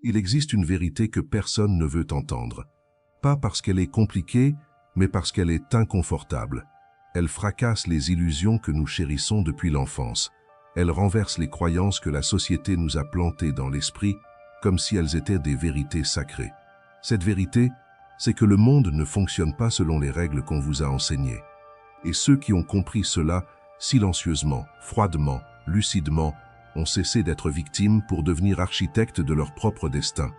Il existe une vérité que personne ne veut entendre. Pas parce qu'elle est compliquée, mais parce qu'elle est inconfortable. Elle fracasse les illusions que nous chérissons depuis l'enfance. Elle renverse les croyances que la société nous a plantées dans l'esprit, comme si elles étaient des vérités sacrées. Cette vérité, c'est que le monde ne fonctionne pas selon les règles qu'on vous a enseignées. Et ceux qui ont compris cela, silencieusement, froidement, lucidement, ont cessé d'être victimes pour devenir architectes de leur propre destin.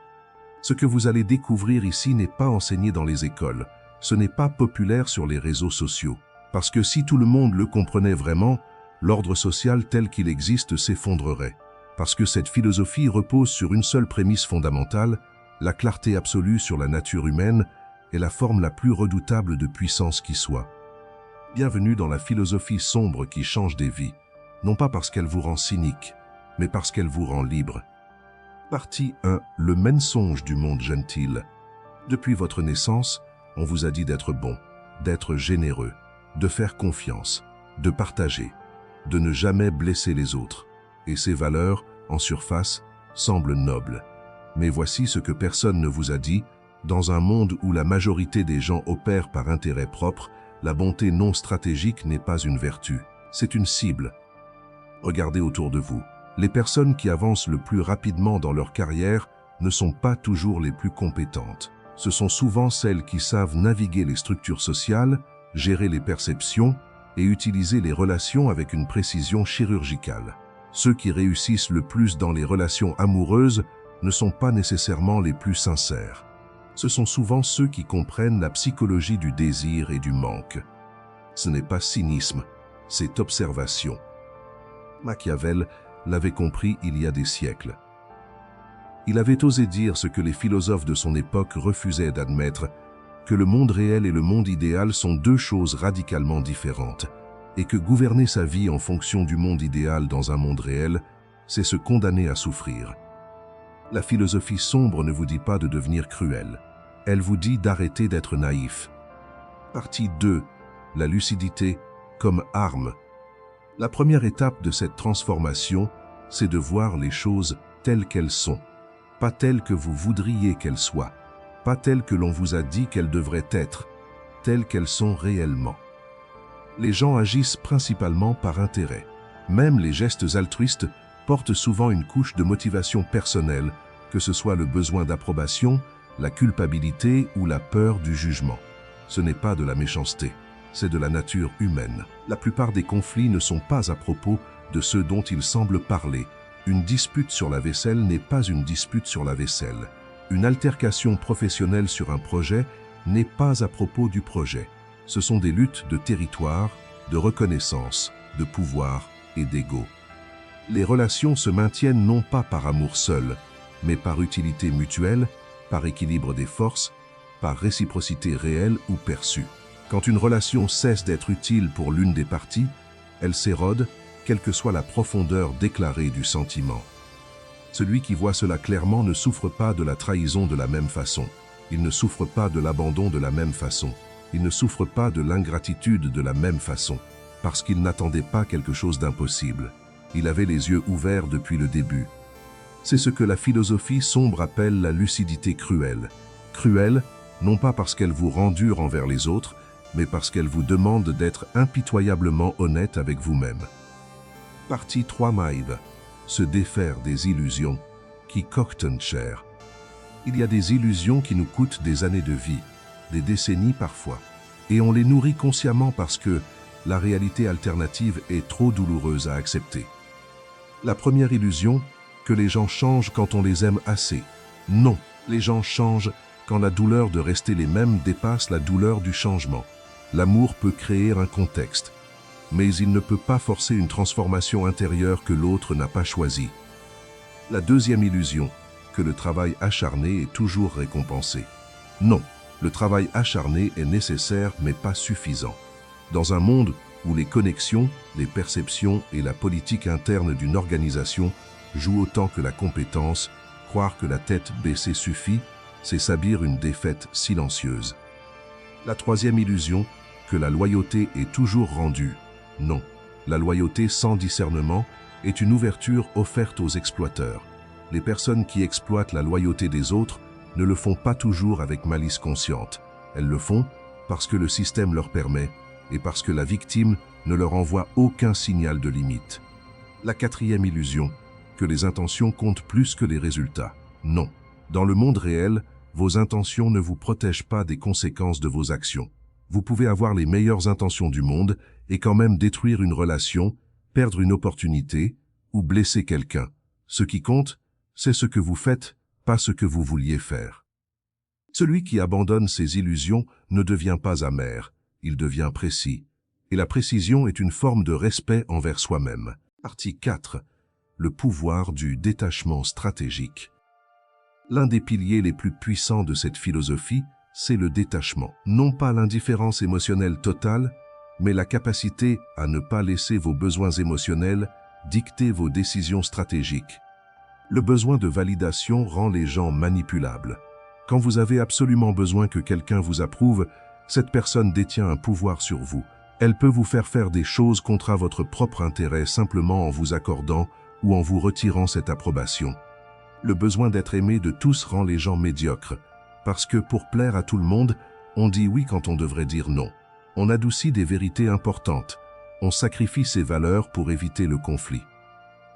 Ce que vous allez découvrir ici n'est pas enseigné dans les écoles, ce n'est pas populaire sur les réseaux sociaux. Parce que si tout le monde le comprenait vraiment, l'ordre social tel qu'il existe s'effondrerait. Parce que cette philosophie repose sur une seule prémisse fondamentale, la clarté absolue sur la nature humaine est la forme la plus redoutable de puissance qui soit. Bienvenue dans la philosophie sombre qui change des vies, non pas parce qu'elle vous rend cynique, mais parce qu'elle vous rend libre. Partie 1. Le mensonge du monde gentil. Depuis votre naissance, on vous a dit d'être bon, d'être généreux, de faire confiance, de partager, de ne jamais blesser les autres. Et ces valeurs, en surface, semblent nobles. Mais voici ce que personne ne vous a dit, dans un monde où la majorité des gens opèrent par intérêt propre, la bonté non stratégique n'est pas une vertu, c'est une cible. Regardez autour de vous. Les personnes qui avancent le plus rapidement dans leur carrière ne sont pas toujours les plus compétentes. Ce sont souvent celles qui savent naviguer les structures sociales, gérer les perceptions et utiliser les relations avec une précision chirurgicale. Ceux qui réussissent le plus dans les relations amoureuses ne sont pas nécessairement les plus sincères. Ce sont souvent ceux qui comprennent la psychologie du désir et du manque. Ce n'est pas cynisme, c'est observation. Machiavel l'avait compris il y a des siècles. Il avait osé dire ce que les philosophes de son époque refusaient d'admettre, que le monde réel et le monde idéal sont deux choses radicalement différentes, et que gouverner sa vie en fonction du monde idéal dans un monde réel, c'est se condamner à souffrir. La philosophie sombre ne vous dit pas de devenir cruel, elle vous dit d'arrêter d'être naïf. Partie 2. La lucidité comme arme. La première étape de cette transformation, c'est de voir les choses telles qu'elles sont, pas telles que vous voudriez qu'elles soient, pas telles que l'on vous a dit qu'elles devraient être, telles qu'elles sont réellement. Les gens agissent principalement par intérêt. Même les gestes altruistes portent souvent une couche de motivation personnelle, que ce soit le besoin d'approbation, la culpabilité ou la peur du jugement. Ce n'est pas de la méchanceté, c'est de la nature humaine. La plupart des conflits ne sont pas à propos de ce dont ils semblent parler. Une dispute sur la vaisselle n'est pas une dispute sur la vaisselle. Une altercation professionnelle sur un projet n'est pas à propos du projet. Ce sont des luttes de territoire, de reconnaissance, de pouvoir et d'ego. Les relations se maintiennent non pas par amour seul, mais par utilité mutuelle, par équilibre des forces, par réciprocité réelle ou perçue. Quand une relation cesse d'être utile pour l'une des parties, elle s'érode, quelle que soit la profondeur déclarée du sentiment. Celui qui voit cela clairement ne souffre pas de la trahison de la même façon. Il ne souffre pas de l'abandon de la même façon. Il ne souffre pas de l'ingratitude de la même façon, parce qu'il n'attendait pas quelque chose d'impossible. Il avait les yeux ouverts depuis le début. C'est ce que la philosophie sombre appelle la lucidité cruelle. Cruelle, non pas parce qu'elle vous rend dur envers les autres, mais parce qu'elle vous demande d'être impitoyablement honnête avec vous-même. Partie 3. Maïve. Se défaire des illusions qui coûtent cher. Il y a des illusions qui nous coûtent des années de vie, des décennies parfois, et on les nourrit consciemment parce que la réalité alternative est trop douloureuse à accepter. La première illusion, que les gens changent quand on les aime assez. Non, les gens changent quand la douleur de rester les mêmes dépasse la douleur du changement. L'amour peut créer un contexte, mais il ne peut pas forcer une transformation intérieure que l'autre n'a pas choisie. La deuxième illusion, que le travail acharné est toujours récompensé. Non, le travail acharné est nécessaire mais pas suffisant. Dans un monde où les connexions, les perceptions et la politique interne d'une organisation jouent autant que la compétence, croire que la tête baissée suffit, c'est s'habiller une défaite silencieuse. La troisième illusion, que la loyauté est toujours rendue. Non, la loyauté sans discernement est une ouverture offerte aux exploiteurs. Les personnes qui exploitent la loyauté des autres ne le font pas toujours avec malice consciente. Elles le font parce que le système leur permet et parce que la victime ne leur envoie aucun signal de limite. La quatrième illusion, que les intentions comptent plus que les résultats. Non. Dans le monde réel, vos intentions ne vous protègent pas des conséquences de vos actions. Vous pouvez avoir les meilleures intentions du monde et quand même détruire une relation, perdre une opportunité ou blesser quelqu'un. Ce qui compte, c'est ce que vous faites, pas ce que vous vouliez faire. Celui qui abandonne ses illusions ne devient pas amer, il devient précis. Et la précision est une forme de respect envers soi-même. Partie 4. Le pouvoir du détachement stratégique. L'un des piliers les plus puissants de cette philosophie, c'est le détachement. Non pas l'indifférence émotionnelle totale, mais la capacité à ne pas laisser vos besoins émotionnels dicter vos décisions stratégiques. Le besoin de validation rend les gens manipulables. Quand vous avez absolument besoin que quelqu'un vous approuve, cette personne détient un pouvoir sur vous. Elle peut vous faire faire des choses contre votre propre intérêt simplement en vous accordant ou en vous retirant cette approbation. Le besoin d'être aimé de tous rend les gens médiocres, parce que pour plaire à tout le monde, on dit oui quand on devrait dire non. On adoucit des vérités importantes, on sacrifie ses valeurs pour éviter le conflit.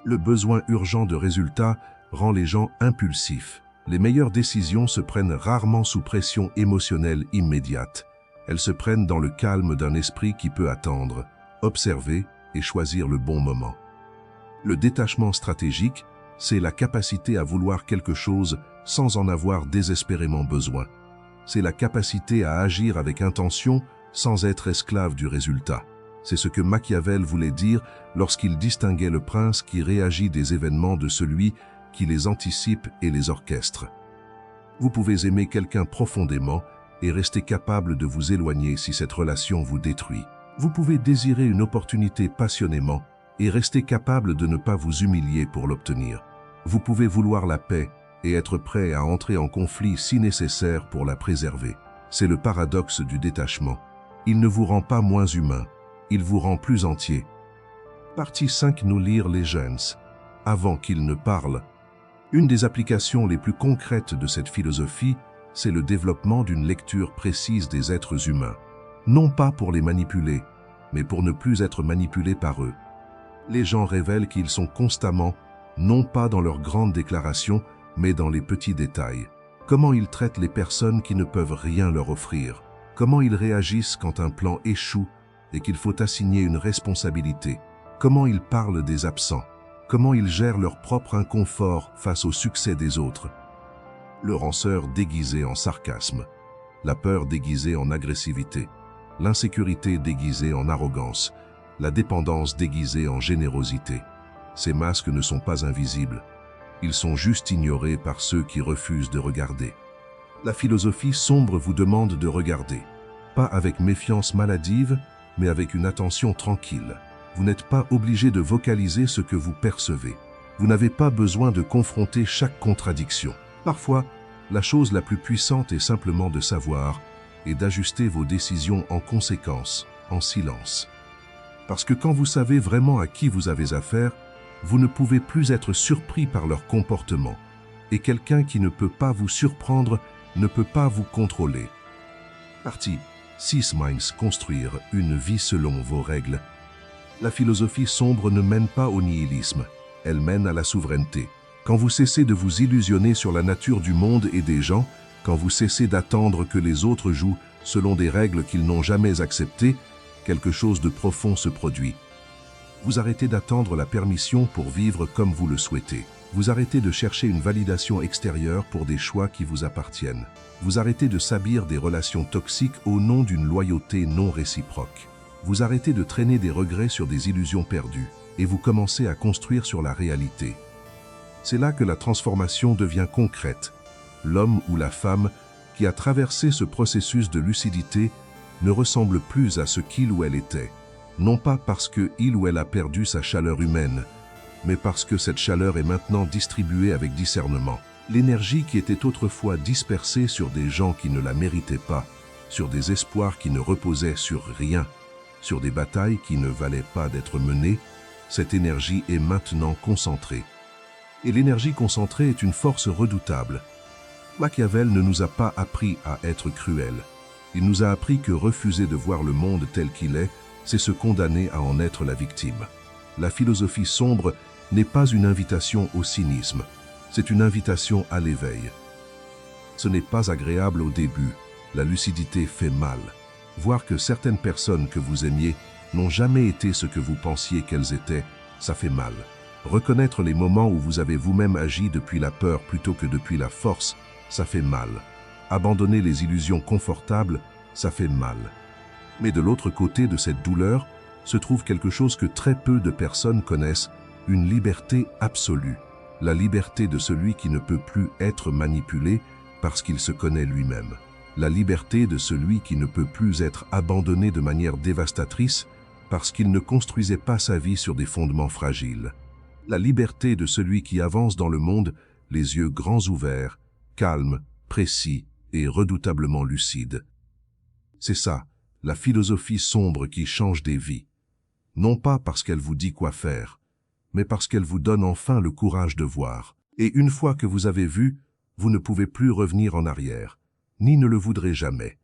Le besoin urgent de résultats rend les gens impulsifs. Les meilleures décisions se prennent rarement sous pression émotionnelle immédiate. Elles se prennent dans le calme d'un esprit qui peut attendre, observer et choisir le bon moment. Le détachement stratégique, c'est la capacité à vouloir quelque chose sans en avoir désespérément besoin. C'est la capacité à agir avec intention sans être esclave du résultat. C'est ce que Machiavel voulait dire lorsqu'il distinguait le prince qui réagit des événements de celui qui les anticipe et les orchestre. Vous pouvez aimer quelqu'un profondément et rester capable de vous éloigner si cette relation vous détruit. Vous pouvez désirer une opportunité passionnément et rester capable de ne pas vous humilier pour l'obtenir. Vous pouvez vouloir la paix et être prêt à entrer en conflit si nécessaire pour la préserver. C'est le paradoxe du détachement. Il ne vous rend pas moins humain, il vous rend plus entier. Partie 5. Nous lire les jeunes, avant qu'ils ne parlent. Une des applications les plus concrètes de cette philosophie, c'est le développement d'une lecture précise des êtres humains. Non pas pour les manipuler, mais pour ne plus être manipulés par eux. Les gens révèlent qu'ils sont constamment, non pas dans leurs grandes déclarations, mais dans les petits détails. Comment ils traitent les personnes qui ne peuvent rien leur offrir. Comment ils réagissent quand un plan échoue et qu'il faut assigner une responsabilité. Comment ils parlent des absents. Comment ils gèrent leur propre inconfort face au succès des autres. Le ranceur déguisé en sarcasme. La peur déguisée en agressivité. L'insécurité déguisée en arrogance. La dépendance déguisée en générosité. Ces masques ne sont pas invisibles. Ils sont juste ignorés par ceux qui refusent de regarder. La philosophie sombre vous demande de regarder. Pas avec méfiance maladive, mais avec une attention tranquille. Vous n'êtes pas obligé de vocaliser ce que vous percevez. Vous n'avez pas besoin de confronter chaque contradiction. Parfois, la chose la plus puissante est simplement de savoir et d'ajuster vos décisions en conséquence, en silence. Parce que quand vous savez vraiment à qui vous avez affaire, vous ne pouvez plus être surpris par leur comportement. Et quelqu'un qui ne peut pas vous surprendre ne peut pas vous contrôler. Partie 6. Minds. Construire une vie selon vos règles. La philosophie sombre ne mène pas au nihilisme, elle mène à la souveraineté. Quand vous cessez de vous illusionner sur la nature du monde et des gens, quand vous cessez d'attendre que les autres jouent selon des règles qu'ils n'ont jamais acceptées, quelque chose de profond se produit. Vous arrêtez d'attendre la permission pour vivre comme vous le souhaitez. Vous arrêtez de chercher une validation extérieure pour des choix qui vous appartiennent. Vous arrêtez de sabir des relations toxiques au nom d'une loyauté non réciproque. Vous arrêtez de traîner des regrets sur des illusions perdues et vous commencez à construire sur la réalité. C'est là que la transformation devient concrète. L'homme ou la femme qui a traversé ce processus de lucidité ne ressemble plus à ce qu'il ou elle était. Non pas parce qu'il ou elle a perdu sa chaleur humaine, mais parce que cette chaleur est maintenant distribuée avec discernement. L'énergie qui était autrefois dispersée sur des gens qui ne la méritaient pas, sur des espoirs qui ne reposaient sur rien, sur des batailles qui ne valaient pas d'être menées, cette énergie est maintenant concentrée. Et l'énergie concentrée est une force redoutable. Machiavel ne nous a pas appris à être cruels. Il nous a appris que refuser de voir le monde tel qu'il est, c'est se condamner à en être la victime. La philosophie sombre n'est pas une invitation au cynisme, c'est une invitation à l'éveil. Ce n'est pas agréable au début, la lucidité fait mal. Voir que certaines personnes que vous aimiez n'ont jamais été ce que vous pensiez qu'elles étaient, ça fait mal. Reconnaître les moments où vous avez vous-même agi depuis la peur plutôt que depuis la force, ça fait mal. Abandonner les illusions confortables, ça fait mal. Mais de l'autre côté de cette douleur, se trouve quelque chose que très peu de personnes connaissent, une liberté absolue. La liberté de celui qui ne peut plus être manipulé parce qu'il se connaît lui-même. La liberté de celui qui ne peut plus être abandonné de manière dévastatrice parce qu'il ne construisait pas sa vie sur des fondements fragiles. La liberté de celui qui avance dans le monde, les yeux grands ouverts, calme, précis et redoutablement lucide. C'est ça, la philosophie sombre qui change des vies. Non pas parce qu'elle vous dit quoi faire, mais parce qu'elle vous donne enfin le courage de voir. Et une fois que vous avez vu, vous ne pouvez plus revenir en arrière, ni ne le voudrez jamais.